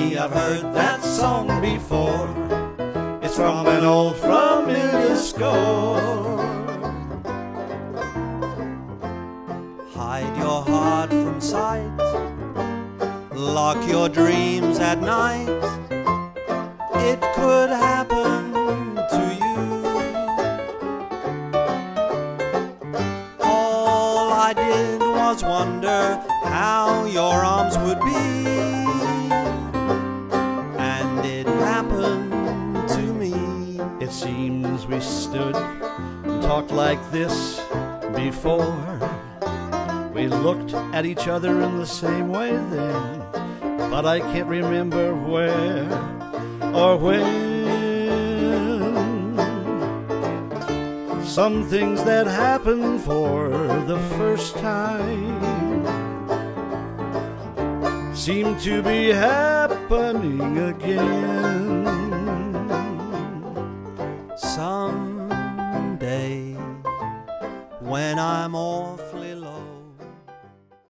me, I've heard that song before. It's from an old familiar score. Hide your heart from sight, lock your dreams at night. It could happen to you. All I did was wonder how your arms would be, and it happened to me. It seems we stood and talked like this before. We looked at each other in the same way then, but I can't remember where or when. Some things that happen for the first time seem to be happening again. Someday, when I'm awfully